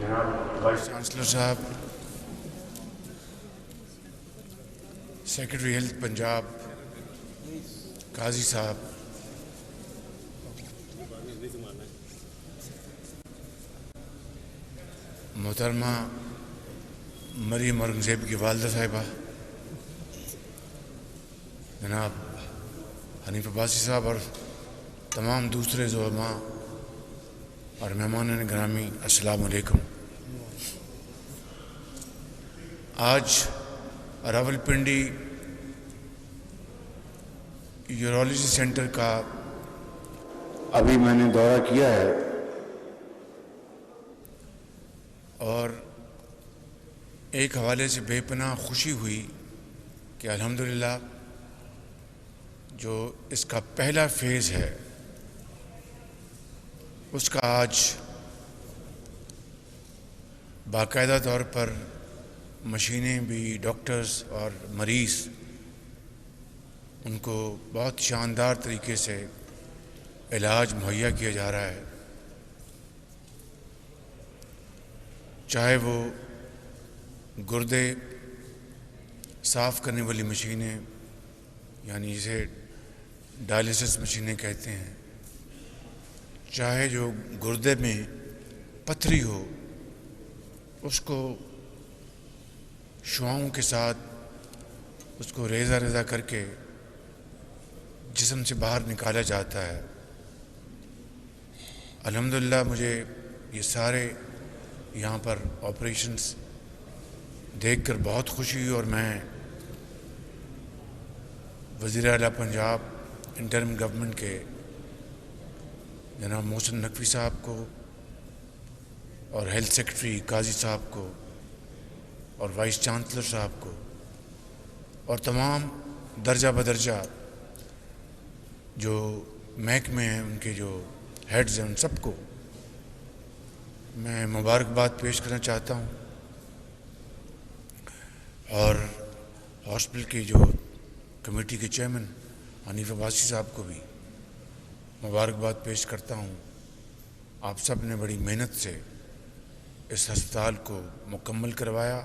Vice chancellor صاحب، secretary health Punjab قاضی صاحب، محترمہ مریم اورنگزیب کی والدہ صاحبہ، جناب حنیف عباسی صاحب اور تمام دوسرے زعماء اور مہمانان گرامی، السلام علیکم۔ آج راولپنڈی یورولوجی سینٹر کا ابھی میں نے دورہ کیا ہے اور ایک حوالے سے بے پناہ خوشی ہوئی کہ الحمدللہ جو اس کا پہلا فیز ہے اس کا آج باقاعدہ طور پر مشینیں بھی، ڈاکٹرز اور مریض ان کو بہت شاندار طریقے سے علاج مہیا کیا جا رہا ہے، چاہے وہ گردے صاف کرنے والی مشینیں یعنی جسے ڈائلیسس مشینیں کہتے ہیں، چاہے جو گردے میں پتھری ہو اس کو شعاؤں کے ساتھ اس کو ریزہ ریزہ کر کے جسم سے باہر نکالا جاتا ہے۔ الحمدللہ مجھے یہ سارے یہاں پر آپریشنز دیکھ کر بہت خوشی ہوئی اور میں وزیر اعلیٰ پنجاب انٹرم گورنمنٹ کے جناب محسن نقوی صاحب کو اور ہیلتھ سیکرٹری قاضی صاحب کو اور وائس چانسلر صاحب کو اور تمام درجہ بدرجہ جو محکمے ہیں ان کے جو ہیڈز ہیں ان سب کو میں مبارکباد پیش کرنا چاہتا ہوں، اور ہاسپٹل کی جو کمیٹی کے چیئرمین حنیف عباسی صاحب کو بھی مبارکباد پیش کرتا ہوں۔ آپ سب نے بڑی محنت سے اس ہسپتال کو مکمل کروایا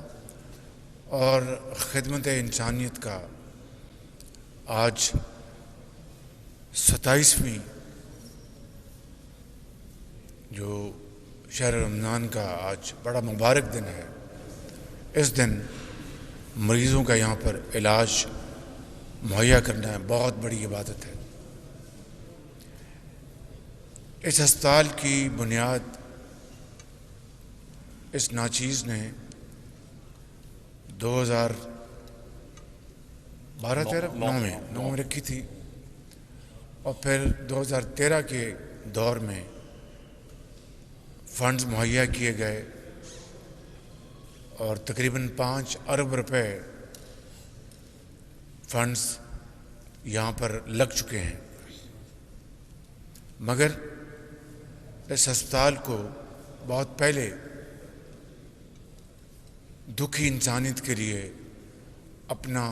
اور خدمت انسانیت کا آج 27ویں جو شہر رمضان کا آج بڑا مبارک دن ہے۔ اس دن مریضوں کا یہاں پر علاج مہیا کرنا ہے، بہت بڑی عبادت ہے۔ اس ہسپتال کی بنیاد اس ناچیز نے 2012-13 میں رکھی تھی اور پھر 2013 کے دور میں فنڈز مہیا کیے گئے اور تقریباً 5 ارب روپے فنڈز یہاں پر لگ چکے ہیں، مگر اس ہسپتال کو بہت پہلے دکھی انسانیت کے لیے اپنا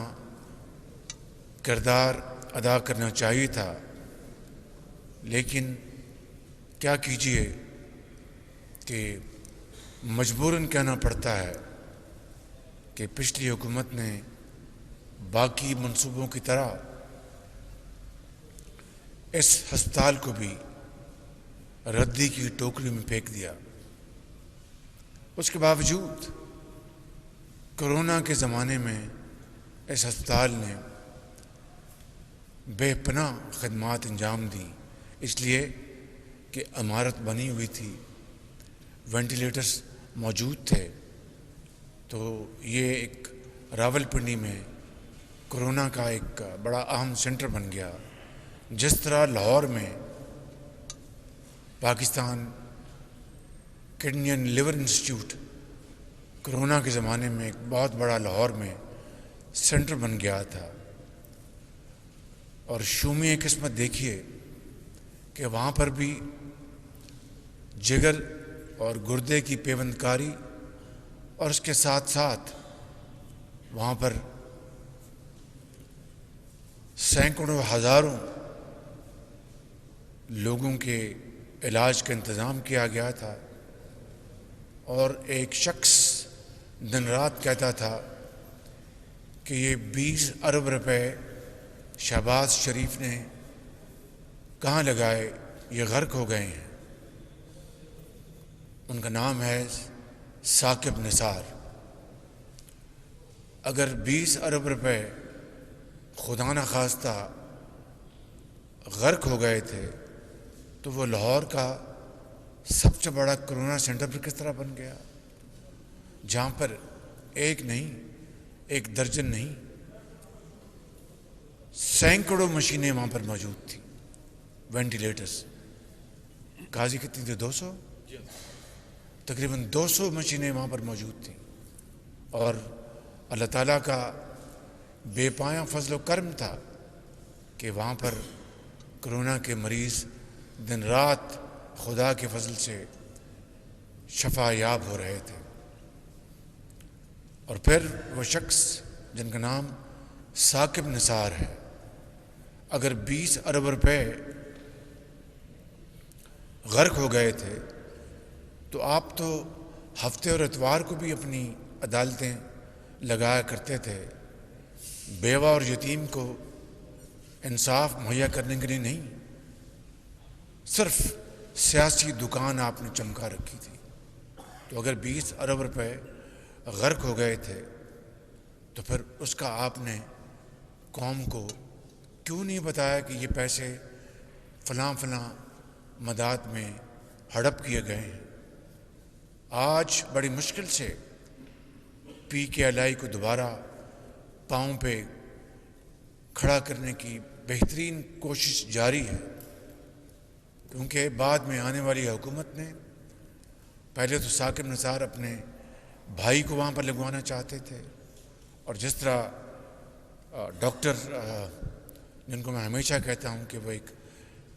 کردار ادا کرنا چاہیے تھا، لیکن کیا کیجیے کہ مجبوراً کہنا پڑتا ہے کہ پچھلی حکومت نے باقی منصوبوں کی طرح اس ہسپتال کو بھی ردی کی ٹوکری میں پھینک دیا۔ اس کے باوجود کورونا کے زمانے میں اس ہسپتال نے بے پناہ خدمات انجام دی، اس لیے کہ عمارت بنی ہوئی تھی، وینٹیلیٹرز موجود تھے، تو یہ ایک راولپنڈی میں کورونا کا ایک بڑا اہم سینٹر بن گیا۔ جس طرح لاہور میں Pakistan kidney and liver institute corona کے زمانے میں ایک بہت بڑا لاہور میں سینٹر بن گیا تھا، اور شومی قسمت دیکھیے کہ وہاں پر بھی جگر اور گردے کی پیوند کاری اور اس کے ساتھ ساتھ وہاں پر سینکڑوں ہزاروں لوگوں کے علاج کا انتظام کیا گیا تھا، اور ایک شخص دن رات کہتا تھا کہ یہ 20 ارب روپے شہباز شریف نے کہاں لگائے، یہ غرق ہو گئے ہیں۔ ان کا نام ہے ثاقب نثار۔ اگر 20 ارب روپے خدا نخواستہ غرق ہو گئے تھے تو وہ لاہور کا سب سے بڑا کرونا سینٹر پر کس طرح بن گیا، جہاں پر ایک نہیں، ایک درجن نہیں، سینکڑوں مشینیں وہاں پر موجود تھیں، وینٹیلیٹرز۔ قاضی کتنی تھی؟ 200، تقریباً 200 مشینیں وہاں پر موجود تھیں۔ اور اللہ تعالیٰ کا بے پایاں فضل و کرم تھا کہ وہاں پر کرونا کے مریض دن رات خدا کے فضل سے شفا یاب ہو رہے تھے۔ اور پھر وہ شخص جن کا نام ثاقب نثار ہے، اگر 20 ارب روپے غرق ہو گئے تھے تو آپ تو ہفتے اور اتوار کو بھی اپنی عدالتیں لگایا کرتے تھے، بیوہ اور یتیم کو انصاف مہیا کرنے کے لیے نہیں، صرف سیاسی دکان آپ نے چمکا رکھی تھی۔ تو اگر 20 ارب روپے غرق ہو گئے تھے تو پھر اس کا آپ نے قوم کو کیوں نہیں بتایا کہ یہ پیسے فلاں فلاں مداد میں ہڑپ کیے گئے ہیں؟ آج بڑی مشکل سے پی کے ایل آئی کو دوبارہ پاؤں پہ کھڑا کرنے کی بہترین کوشش جاری ہے، کیونکہ بعد میں آنے والی حکومت نے پہلے تو ثاقب نثار اپنے بھائی کو وہاں پر لگوانا چاہتے تھے، اور جس طرح ڈاکٹر جن کو میں ہمیشہ کہتا ہوں کہ وہ ایک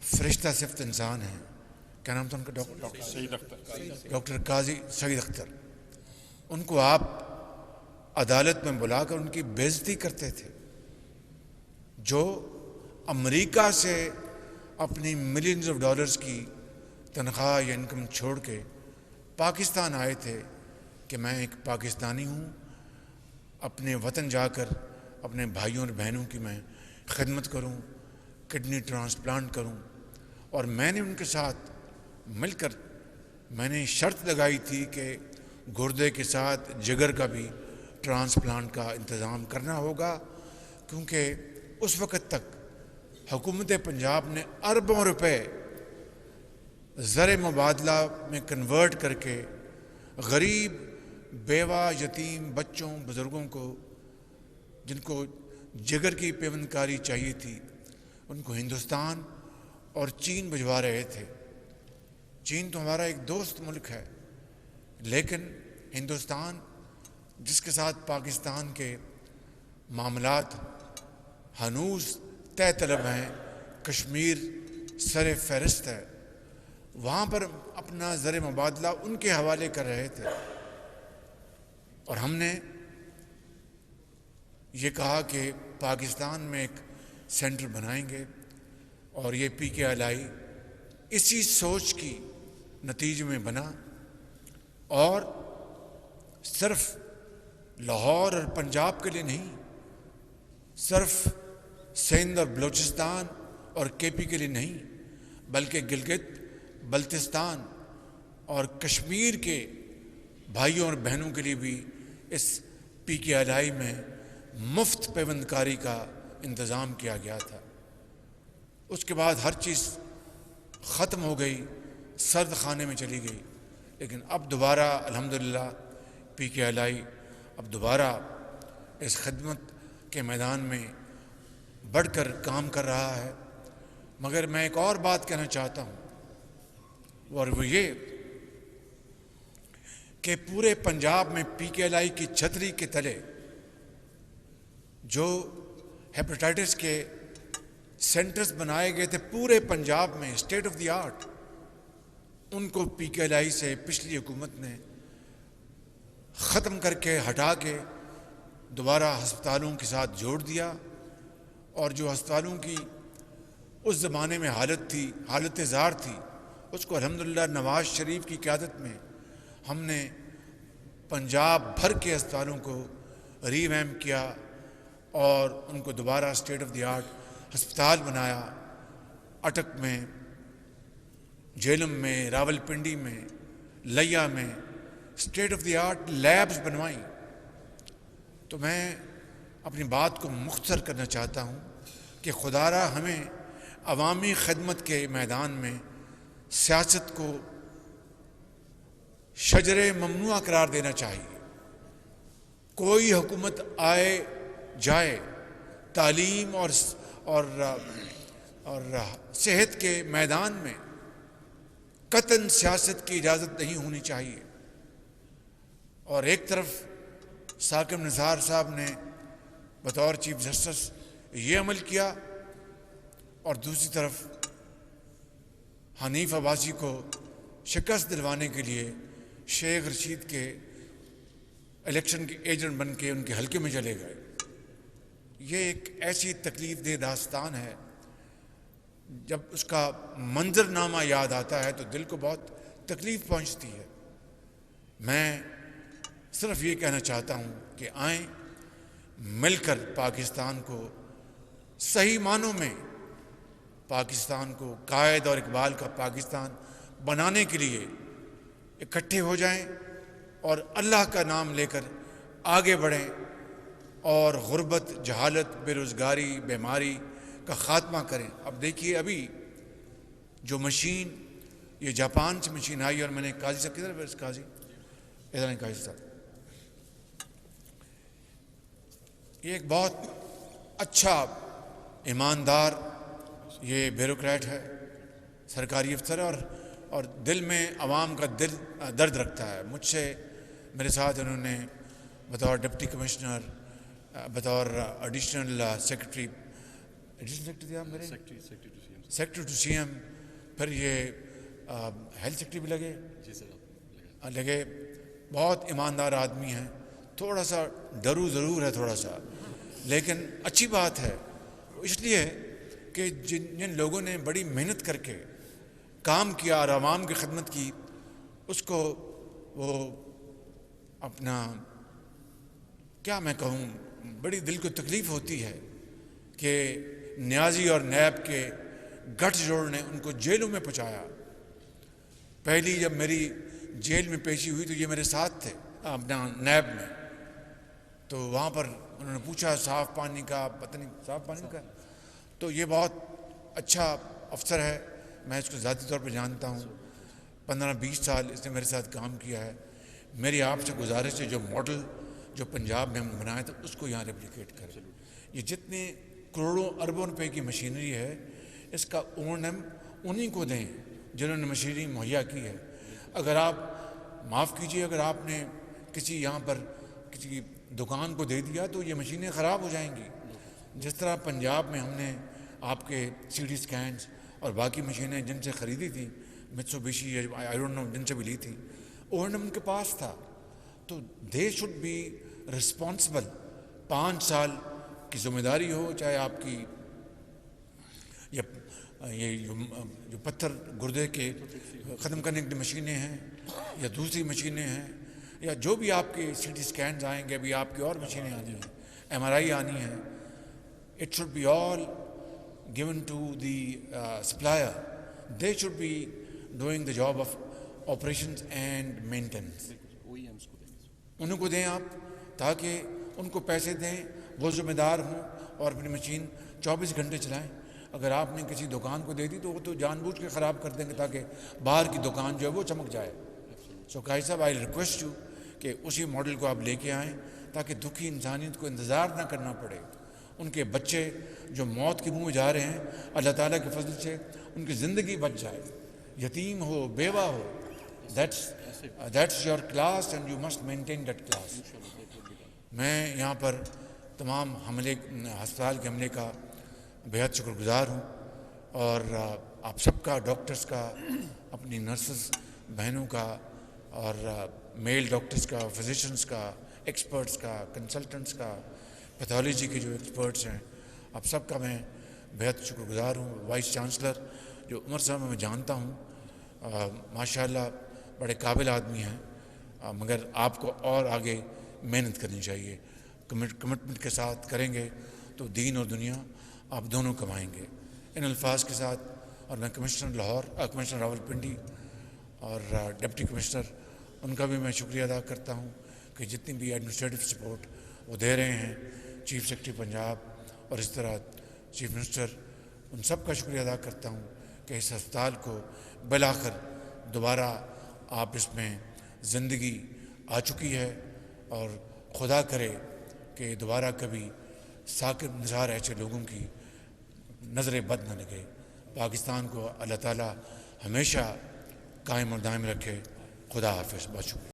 فرشتہ صفت انسان ہیں، کیا نام تھا ان کا؟ ڈاکٹر قاضی سعید اختر، ان کو آپ عدالت میں بلا کر ان کی بے عزتی کرتے تھے، جو امریکہ سے اپنی ملینز آف ڈالرز کی تنخواہ یا انکم چھوڑ کے پاکستان آئے تھے کہ میں ایک پاکستانی ہوں، اپنے وطن جا کر اپنے بھائیوں اور بہنوں کی میں خدمت کروں، کڈنی ٹرانسپلانٹ کروں۔ اور میں نے ان کے ساتھ مل کر میں نے شرط لگائی تھی کہ گردے کے ساتھ جگر کا بھی ٹرانسپلانٹ کا انتظام کرنا ہوگا، کیونکہ اس وقت تک حکومت پنجاب نے اربوں روپے زر مبادلہ میں کنورٹ کر کے غریب بیوہ یتیم بچوں بزرگوں کو جن کو جگر کی پیوند کاری چاہیے تھی ان کو ہندوستان اور چین بھجوا رہے تھے۔ چین تو ہمارا ایک دوست ملک ہے، لیکن ہندوستان جس کے ساتھ پاکستان کے معاملات ہنوز طے طلب ہیں، کشمیر سر فہرست ہے، وہاں پر اپنا زر مبادلہ ان کے حوالے کر رہے تھے۔ اور ہم نے یہ کہا کہ پاکستان میں ایک سینٹر بنائیں گے، اور یہ پی کے ایل آئی اسی سوچ کی نتیجے میں بنا، اور صرف لاہور اور پنجاب کے لیے نہیں، صرف سندھ اور بلوچستان اور کے پی کے لیے نہیں، بلکہ گلگت بلتستان اور کشمیر کے بھائیوں اور بہنوں کے لیے بھی اس پی کے ایل آئی میں مفت پیوند کاری کا انتظام کیا گیا تھا۔ اس کے بعد ہر چیز ختم ہو گئی، سرد خانے میں چلی گئی، لیکن اب دوبارہ الحمدللہ پی کے ایل آئی اب دوبارہ اس خدمت کے میدان میں بڑھ کر کام کر رہا ہے۔ مگر میں ایک اور بات کہنا چاہتا ہوں، اور وہ یہ کہ پورے پنجاب میں پی کے ایل آئی کی چھتری کے تلے جو ہیپاٹائٹس کے سینٹرز بنائے گئے تھے پورے پنجاب میں اسٹیٹ آف دی آرٹ، ان کو پی کے ایل آئی سے پچھلی حکومت نے ختم کر کے ہٹا کے دوبارہ ہسپتالوں کے ساتھ جوڑ دیا۔ اور جو ہسپتالوں کی اس زمانے میں حالت زار تھی، اس کو الحمدللہ نواز شریف کی قیادت میں ہم نے پنجاب بھر کے اسپتالوں کو ریویمپ کیا اور ان کو دوبارہ اسٹیٹ آف دی آرٹ ہسپتال بنایا. اٹک میں، جہلم میں، راول پنڈی میں، لیا میں state of the art labs بنوائیں. تو میں اپنی بات کو مختصر کرنا چاہتا ہوں کہ خدا را ہمیں عوامی خدمت کے میدان میں سیاست کو شجر ممنوع قرار دینا چاہیے. کوئی حکومت آئے جائے، تعلیم اور صحت کے میدان میں قطعاً سیاست کی اجازت نہیں ہونی چاہیے. اور ایک طرف ثاقب نثار صاحب نے بطور چیف جسٹس یہ عمل کیا، اور دوسری طرف حنیف عباسی کو شکست دلوانے کے لیے شیخ رشید کے الیکشن کے ایجنٹ بن کے ان کے حلقے میں چلے گئے. یہ ایک ایسی تکلیف دہ داستان ہے، جب اس کا منظرنامہ یاد آتا ہے تو دل کو بہت تکلیف پہنچتی ہے. میں صرف یہ کہنا چاہتا ہوں کہ آئیں مل کر پاکستان کو صحیح معنوں میں، پاکستان کو قائد اور اقبال کا پاکستان بنانے کے لیے اکٹھے ہو جائیں اور اللہ کا نام لے کر آگے بڑھیں اور غربت، جہالت، بے روزگاری، بیماری کا خاتمہ کریں. اب دیکھیے ابھی جو مشین، یہ جاپان سے مشین آئی، اور میں نے قاضی صاحب کدھر ہے؟ قاضی ادھر ہیں قاضی صاحب. یہ ایک بہت اچھا ایماندار یہ بیوروکریٹ ہے، سرکاری افسر ہے، اور دل میں عوام کا درد رکھتا ہے. مجھ سے میرے ساتھ انہوں نے بطور ڈپٹی کمشنر، بطور additional secretary secretary to CM ایم، پھر یہ ہیلتھ سیکرٹری بھی لگے. جی سر لگے. بہت ایماندار آدمی ہیں. تھوڑا سا ڈرو ضرور ہے تھوڑا سا، لیکن اچھی بات ہے. اس لیے کہ جن لوگوں نے بڑی محنت کر کے کام کیا اور عوام کی خدمت کی، اس کو وہ اپنا کیا میں کہوں، بڑی دل کو تکلیف ہوتی ہے کہ نیازی اور نیب کے گٹھ جوڑ نے ان کو جیلوں میں پہنچایا. پہلی جب میری جیل میں پیشی ہوئی تو یہ میرے ساتھ تھے اپنا نیب میں. تو وہاں پر انہوں نے پوچھا صاف پانی کا، پتہ نہیں صاف پانی کا. تو یہ بہت اچھا افسر ہے، میں اس کو ذاتی طور پہ جانتا ہوں. 15-20 سال اس نے میرے ساتھ کام کیا ہے. میری آپ سے گزارش ہے جو ماڈل جو پنجاب میں ہم نے بنایا تھا اس کو یہاں ریپلیکیٹ کریں. یہ جتنے کروڑوں اربوں روپے کی مشینری ہے، اس کا اونم انہی کو دیں جنہوں نے مشینری مہیا کی ہے. اگر آپ معاف کیجئے، اگر آپ نے کسی یہاں پر کسی دکان کو دے دیا تو یہ مشینیں خراب ہو جائیں گی. جس طرح پنجاب میں ہم نے آپ کے سی ٹی اسکینس اور باقی مشینیں جن سے خریدی تھی، میتسوبیشی آئی ڈونٹ نو جن سے بھی لی تھی، اونم ان کے پاس تھا. تو دے شوڈ بی رسپانسبل. 5 سال کی ذمہ داری ہو، چاہے آپ کی یہ جو پتھر گردے کے ختم کرنے کی مشینیں ہیں یا دوسری مشینیں ہیں، یا جو بھی آپ کے سی ٹی اسکینز آئیں گے، ابھی آپ کی اور مشینیں آنی ہیں، ایم آر آئی آنی ہیں. It should be all given to the supplier. They should be doing the job of operations and maintenance. انہوں کو دیں آپ، تاکہ ان کو پیسے دیں، وہ ذمہ دار ہوں اور اپنی مشین 24 گھنٹے چلائیں. اگر آپ نے کسی دکان کو دے دی تو وہ تو جان بوجھ کے خراب کر دیں گے تاکہ باہر کی دکان جو ہے وہ چمک جائے. سو قاضی صاحب آئی ریکویسٹ یو کہ اسی ماڈل کو آپ لے کے آئیں تاکہ دکھی انسانیت کو انتظار نہ کرنا پڑے. ان کے بچے جو موت کے منہ میں جا رہے ہیں، اللہ تعالیٰ کے فضل سے ان کی زندگی بچ جائے. یتیم ہو، بیوہ ہو، that's your class and you must maintain that class. میں یہاں پر تمام ہسپتال کے عملے کا بہت شکر گزار ہوں، اور آپ سب کا، ڈاکٹرز کا، اپنی نرسز بہنوں کا، اور میل ڈاکٹرز کا، فزیشنز کا، ایکسپرٹس کا، کنسلٹنٹس کا، پیتھولوجی کے جو ایکسپرٹس ہیں، آپ سب کا میں بہت شکر گزار ہوں. وائس چانسلر جو عمر صاحب میں جانتا ہوں، ماشاءاللہ بڑے قابل آدمی ہیں، مگر آپ کو اور آگے محنت کرنی چاہیے. کمٹمنٹ کے ساتھ کریں گے تو دین اور دنیا آپ دونوں کمائیں گے. ان الفاظ کے ساتھ اور میں کمشنر لاہور، کمشنر راولپنڈی اور ڈپٹی کمشنر ان کا بھی میں شکریہ ادا کرتا ہوں کہ جتنی بھی ایڈمنسٹریٹو سپورٹ وہ دے رہے ہیں. چیف سیکرٹری پنجاب اور اس طرح چیف منسٹر، ان سب کا شکریہ ادا کرتا ہوں کہ اس ہسپتال کو بالآخر دوبارہ آپ اس میں زندگی آ چکی ہے، اور خدا کرے کہ دوبارہ کبھی ساکت مزار ایسے لوگوں کی نظر بد نہ لگے. پاکستان کو اللہ تعالیٰ ہمیشہ قائم اور دائم رکھے. خدا حافظ. بہت شکریہ.